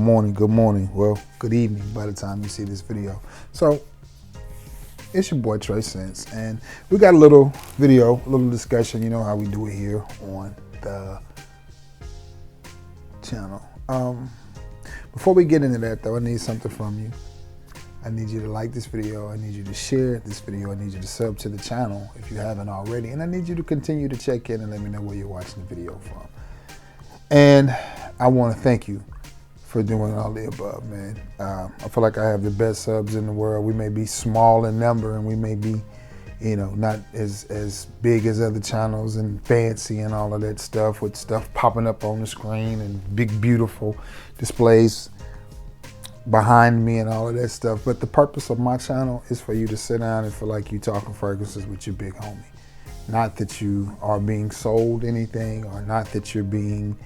morning. Well, good evening by the time you see this video. So, it's your boy Trey Sense, and we got a little video, a little discussion. You know how we do it here on the channel. Before we get into that though, I need something from you. I need you to like this video. I need you to share this video. I need you to sub to the channel if you haven't already. And I need you to continue to check in and let me know where you're watching the video from. And I want to thank you for doing all the above, man. I feel like I have the best subs in the world. We may be small in number and we may be, you know, not as big as other channels and fancy and all of that stuff with stuff popping up on the screen and big, beautiful displays behind me and all of that stuff. But the purpose of my channel is for you to sit down and feel like you talking fragrances with your big homie. Not that you are being sold anything, or not that you're being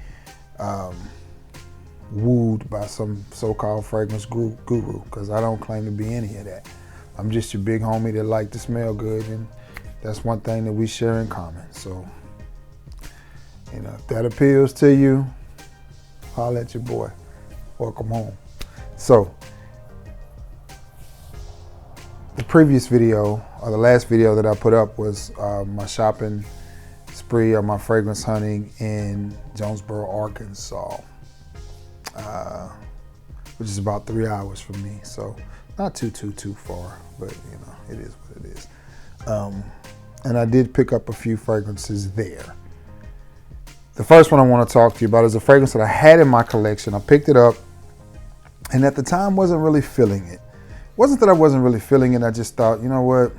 wooed by some so-called fragrance guru, because I don't claim to be any of that. I'm just your big homie that like to smell good, and that's one thing that we share in common. So, you know, if that appeals to you, holler at your boy. Welcome home. So, the previous video, or the last video that I put up, was my shopping spree or my fragrance hunting in Jonesboro, Arkansas, which is about 3 hours from me. So, not too far, but you know, it is what it is. And I did pick up a few fragrances there. The first one I want to talk to you about is a fragrance that I had in my collection. I picked it up, and at the time wasn't really feeling it. It wasn't that I wasn't really feeling it, I just thought, you know what?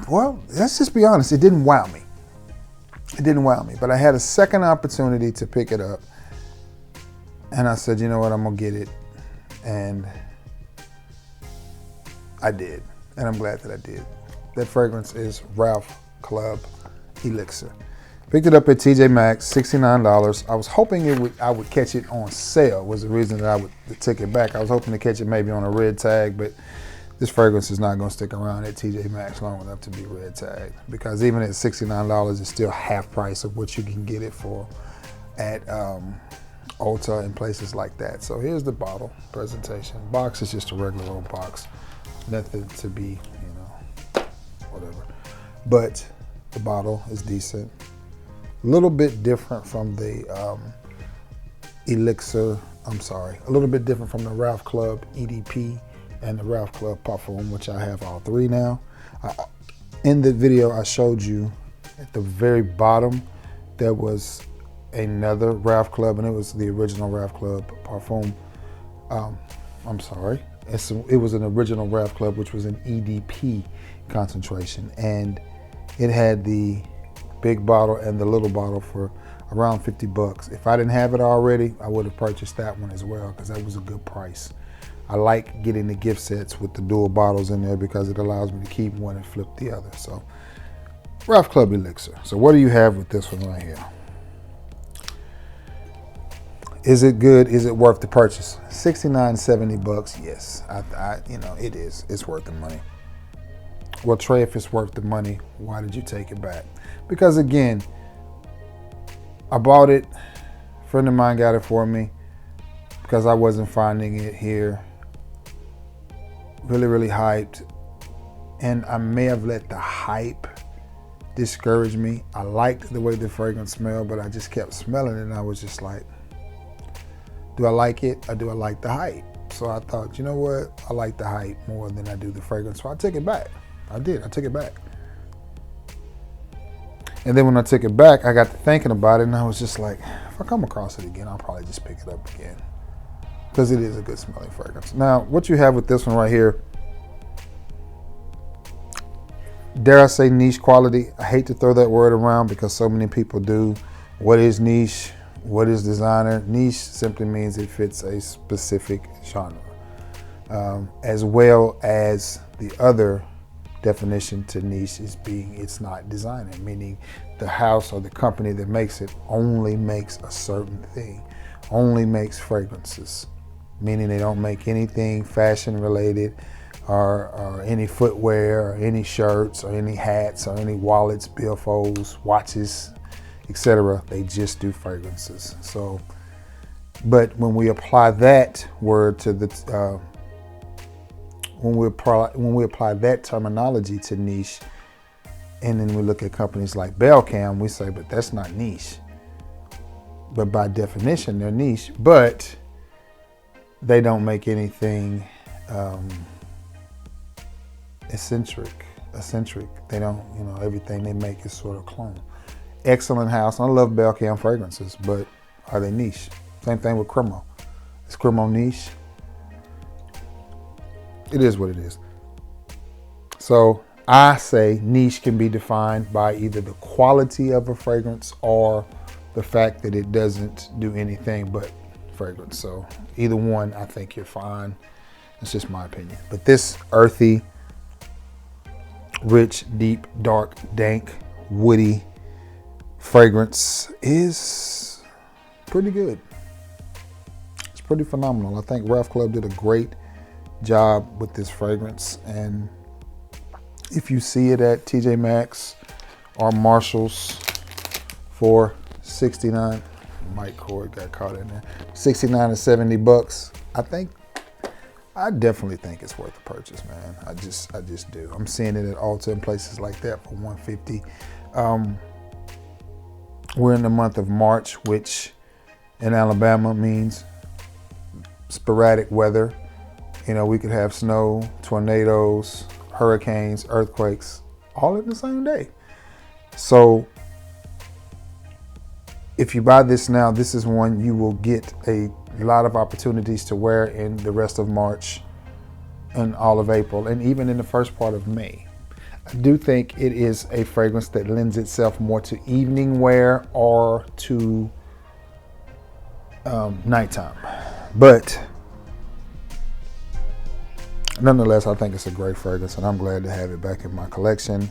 Well, let's just be honest, it didn't wow me. It didn't wow me, but I had a second opportunity to pick it up, and I said, you know what, I'm gonna get it, and I did, and I'm glad that I did. That fragrance is Ralph Club Elixir. Picked it up at TJ Maxx, $69. I was hoping I would catch it on sale, was the reason that I took it back. I was hoping to catch it maybe on a red tag, but this fragrance is not gonna stick around at TJ Maxx long enough to be red tagged, because even at $69, it's still half price of what you can get it for at Ulta and places like that. So here's the bottle presentation. Box is just a regular old box. Nothing to be, you know, whatever. But the bottle is decent. A little bit different from the a little bit different from the Ralph Club EDP and the Ralph Club Parfum, which I have all three now. In the video I showed you, at the very bottom, there was another Ralph Club, and it was the original Ralph Club Parfum. It was an original Ralph Club, which was an EDP concentration, and it had the big bottle and the little bottle for around 50 bucks. If I didn't have it already, I would have purchased that one as well, because that was a good price. I like getting the gift sets with the dual bottles in there because it allows me to keep one and flip the other. So, Ralph Club Elixir. So what do you have with this one right here? Is it good? Is it worth the purchase? 69, 70 bucks, yes. You know, it is. It's worth the money. Well, Trey, if it's worth the money, why did you take it back? Because again, I bought it, a friend of mine got it for me because I wasn't finding it here. Really hyped. And I may have let the hype discourage me. I liked the way the fragrance smelled, but I just kept smelling it, and I was just like, do I like it or do I like the hype? So I thought, you know what? I like the hype more than I do the fragrance. So I took it back. I took it back. And then when I took it back, I got to thinking about it, and I was just like, if I come across it again, I'll probably just pick it up again, because it is a good smelling fragrance. Now, what you have with this one right here, dare I say niche quality? I hate to throw that word around because so many people do. What is niche? What is designer? Niche simply means it fits a specific genre, as well as the other definition to niche is being it's not designer, meaning the house or the company that makes it only makes a certain thing, only makes fragrances, meaning they don't make anything fashion related or any footwear or any shirts or any hats or any wallets, billfolds, watches, etc. They just do fragrances. So But when we apply that word to the, when we apply that terminology to niche, and then we look at companies like Belcam, we say, but that's not niche. But by definition, they're niche, but they don't make anything eccentric. They don't, everything they make is sort of clone. Excellent house. I love Belcam fragrances, but are they niche? Same thing with Cremo. Is Cremo niche? It is what it is. So I say niche can be defined by either the quality of a fragrance or the fact that it doesn't do anything but fragrance. So either one, I think you're fine. It's just my opinion. But this earthy, rich, deep, dark, dank, woody fragrance is pretty good. It's pretty phenomenal. I think Ralph Club did a great job with this fragrance, and if you see it at TJ Maxx or Marshall's for 69, Mike Cord got caught in there, 69 to 70 bucks, I definitely think it's worth the purchase, man. I just do. I'm seeing it at Ulta and places like that for $150. We're in the month of March, which in Alabama means sporadic weather. We could have snow, tornadoes, hurricanes, earthquakes, all in the same day. So if you buy this now, this is one you will get a lot of opportunities to wear in the rest of March and all of April, and even in the first part of May. I do think it is a fragrance that lends itself more to evening wear or to nighttime. But nonetheless, I think it's a great fragrance, and I'm glad to have it back in my collection.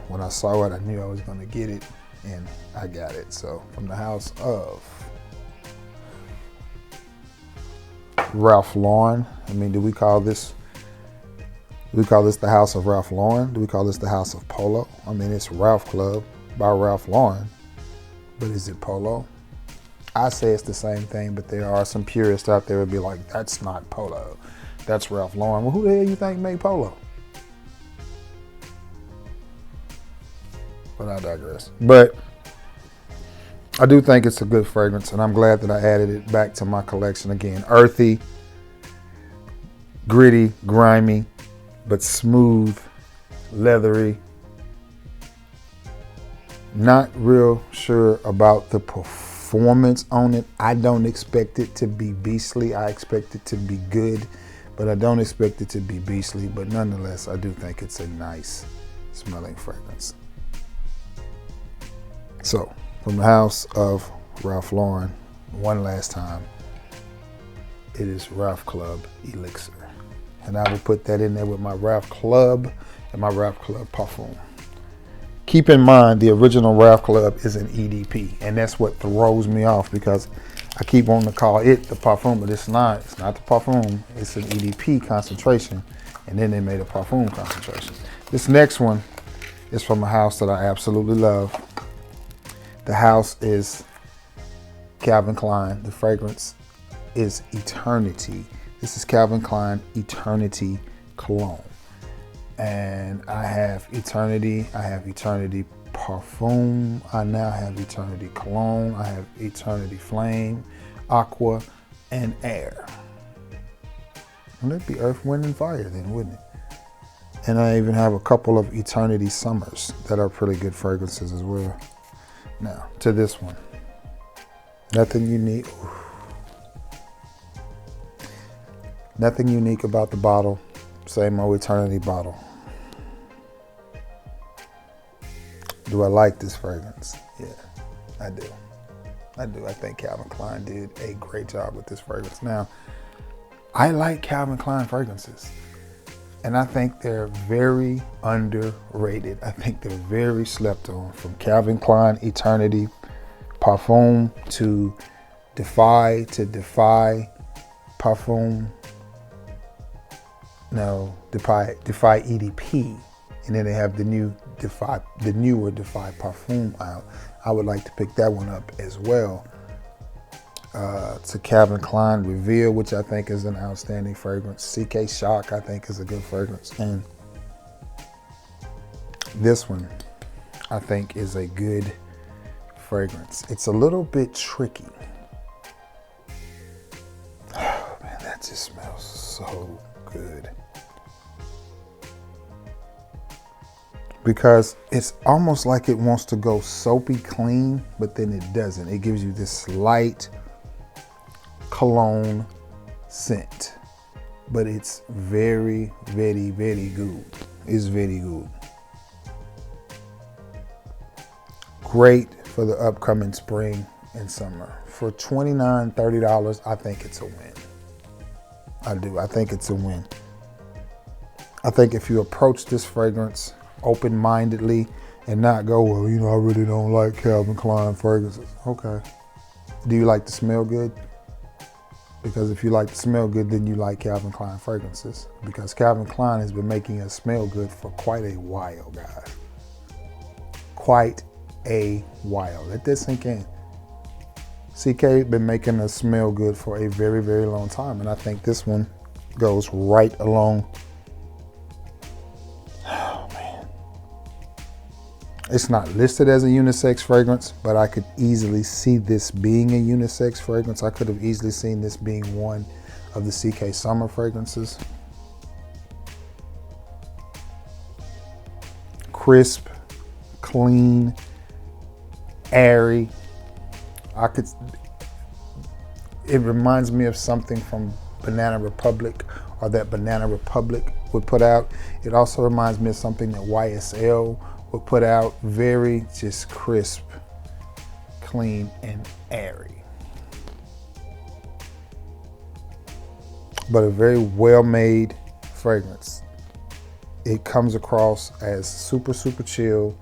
When I saw it, I knew I was going to get it, and I got it. So from the house of Ralph Lauren. Do we call this the house of Ralph Lauren? Do we call this the house of Polo? It's Ralph Club by Ralph Lauren, but is it Polo? I say it's the same thing, but there are some purists out there who would be like, that's not Polo. That's Ralph Lauren. Well, who the hell you think made Polo? But I digress. But I do think it's a good fragrance, and I'm glad that I added it back to my collection again. Earthy, gritty, grimy, but smooth, leathery. Not real sure about the performance on it. I don't expect it to be beastly. I expect it to be good, but I don't expect it to be beastly. But nonetheless, I do think it's a nice smelling fragrance. So, from the house of Ralph Lauren, one last time, it is Ralph Club Elixir. And I will put that in there with my Ralph Club and my Ralph Club Parfum. Keep in mind, the original Ralph Club is an EDP, and that's what throws me off, because I keep wanting to call it the Parfum, but it's not. It's not the Parfum. It's an EDP concentration, and then they made a Parfum concentration. This next one is from a house that I absolutely love. The house is Calvin Klein. The fragrance is Eternity. This is Calvin Klein Eternity Cologne. And I have Eternity. I have Eternity Parfum. I now have Eternity Cologne. I have Eternity Flame, Aqua, and Air. Wouldn't it be Earth, Wind, and Fire then, wouldn't it? And I even have a couple of Eternity Summers that are pretty good fragrances as well. Now, to this one. Nothing unique. Nothing unique about the bottle. Same old Eternity bottle. Do I like this fragrance? Yeah, I do. I think Calvin Klein did a great job with this fragrance. Now, I like Calvin Klein fragrances, and I think they're very underrated. I think they're very slept on. From Calvin Klein Eternity Parfum to Defy Parfum. No, Defy EDP, and then they have the newer Defy Parfum out. I would like to pick that one up as well. to Calvin Klein Reveal, which I think is an outstanding fragrance. CK Shock, I think, is a good fragrance. And this one, I think, is a good fragrance. It's a little bit tricky. Oh, man, that just smells so good. Because it's almost like it wants to go soapy clean, but then it doesn't. It gives you this light cologne scent, but it's very, very, very good. It's very good. Great for the upcoming spring and summer. For $29, $30, I think it's a win. I do. I think it's a win. I think if you approach this fragrance open-mindedly and not go, well, you know, I really don't like Calvin Klein fragrances. Okay. Do you like to smell good? Because if you like to smell good, then you like Calvin Klein fragrances. Because Calvin Klein has been making us smell good for quite a while, guys. Quite a while. Let that sink in. CK been making us smell good for a very, very long time. And I think this one goes right along. Oh, man. It's not listed as a unisex fragrance, but I could easily see this being a unisex fragrance. I could have easily seen this being one of the CK summer fragrances. Crisp, clean, airy. It reminds me of something from Banana Republic, or that Banana Republic would put out. It also reminds me of something that YSL would put out. Very just crisp, clean, and airy. But a very well-made fragrance. It comes across as super, super chill,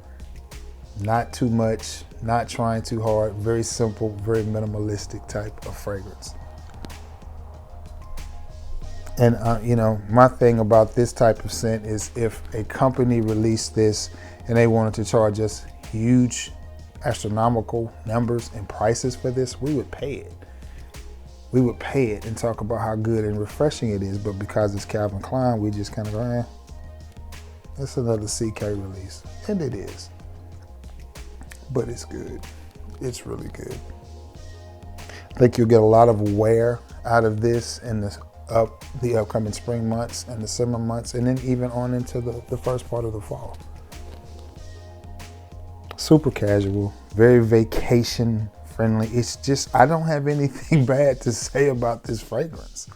not too much, not trying too hard, very simple, very minimalistic type of fragrance. And you know, my thing about this type of scent is if a company released this and they wanted to charge us huge astronomical numbers and prices for this, we would pay it. We would pay it and talk about how good and refreshing it is. But because it's Calvin Klein, we just kind of go, it's another CK release. And it is. But it's good. It's really good. I think you'll get a lot of wear out of this in the upcoming spring months and the summer months, and then even on into the first part of the fall. Super casual, very vacation friendly. It's just, I don't have anything bad to say about this fragrance.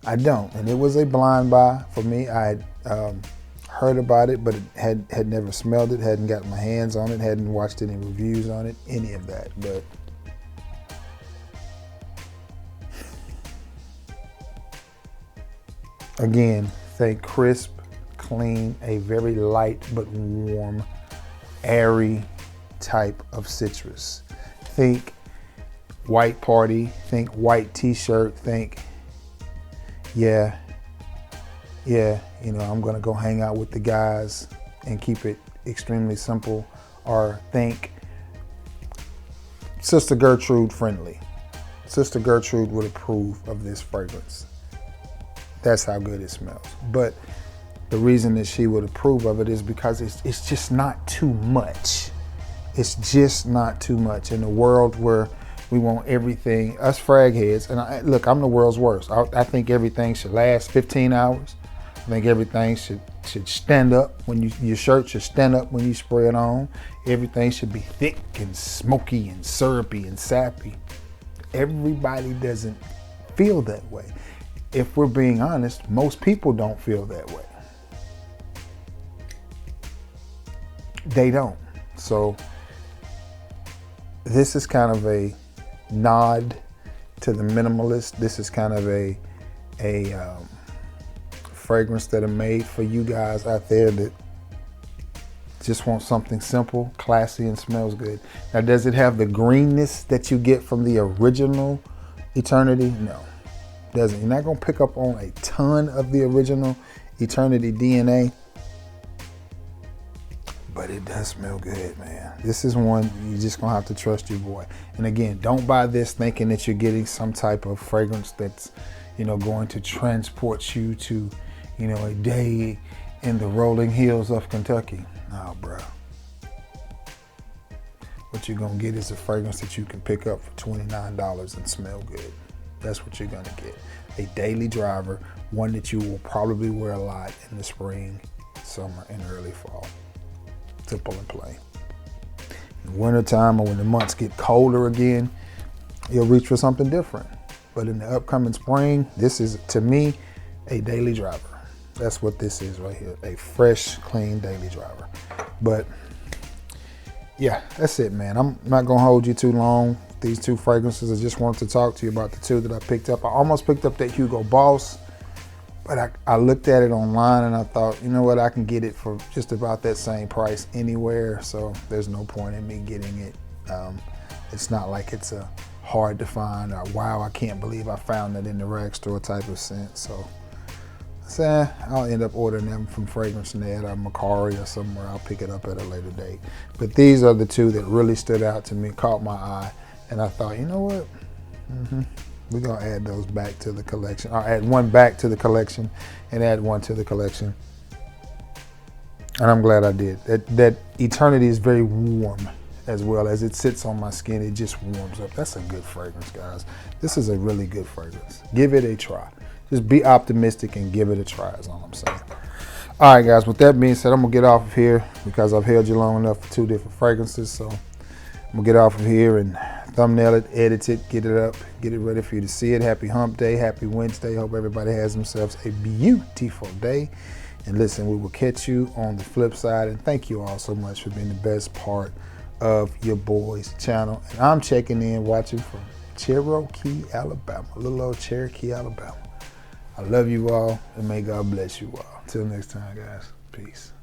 I don't. And it was a blind buy for me. I had heard about it, but had never smelled it, hadn't gotten my hands on it, hadn't watched any reviews on it, any of that. But again, think crisp, clean, a very light but warm, airy type of citrus. Think white party, think white t-shirt, think, yeah, you know, I'm gonna go hang out with the guys and keep it extremely simple. Or think Sister Gertrude friendly. Sister Gertrude would approve of this fragrance. That's how good it smells. But the reason that she would approve of it is because it's just not too much. It's just not too much in a world where we want everything, us frag heads, and look, I'm the world's worst. I think everything should last 15 hours. I think everything should stand up when your shirt should stand up when you spray it on. Everything should be thick and smoky and syrupy and sappy. Everybody doesn't feel that way. If we're being honest, most people don't feel that way. They don't. So this is kind of a nod to the minimalist. This is kind of a fragrance that are made for you guys out there that just want something simple, classy, and smells good. Now, does it have the greenness that you get from the original Eternity? No, it doesn't. You're not gonna pick up on a ton of the original Eternity DNA, but it does smell good, man. This is one you're just gonna have to trust your boy. And again, don't buy this thinking that you're getting some type of fragrance that's, you know, going to transport you to, you know, a day in the rolling hills of Kentucky. No, bro. What you're gonna get is a fragrance that you can pick up for $29 and smell good. That's what you're gonna get. A daily driver, one that you will probably wear a lot in the spring, summer, and early fall. Simple and plain. In wintertime or when the months get colder again, you'll reach for something different. But in the upcoming spring, this is, to me, a daily driver. That's what this is right here, a fresh, clean daily driver. But yeah, that's it, man. I'm not gonna hold you too long. These two fragrances, I just wanted to talk to you about the two that I picked up. I almost picked up that Hugo Boss, but I looked at it online and I thought, you know what, I can get it for just about that same price anywhere, so there's no point in me getting it. It's not like it's a hard to find or wow, I can't believe I found that in the rag store type of scent. So I said, I'll end up ordering them from Fragrance Net or Macari or somewhere. I'll pick it up at a later date. But these are the two that really stood out to me, caught my eye, and I thought, you know what? We're gonna add those back to the collection. I'll add one back to the collection and add one to the collection. And I'm glad I did. That Eternity is very warm as well. As it sits on my skin, it just warms up. That's a good fragrance, guys. This is a really good fragrance. Give it a try. Just be optimistic and give it a try is all I'm saying. All right, guys, with that being said, I'm gonna get off of here because I've held you long enough for two different fragrances. So I'm gonna get off of here and thumbnail it, edit it, get it up, get it ready for you to see it. Happy hump day, happy Wednesday. Hope everybody has themselves a beautiful day. And listen, we will catch you on the flip side. And thank you all so much for being the best part of your boy's channel. And I'm checking in, watching from Cherokee, Alabama, little old Cherokee, Alabama. I love you all, and may God bless you all. Till next time, guys. Peace.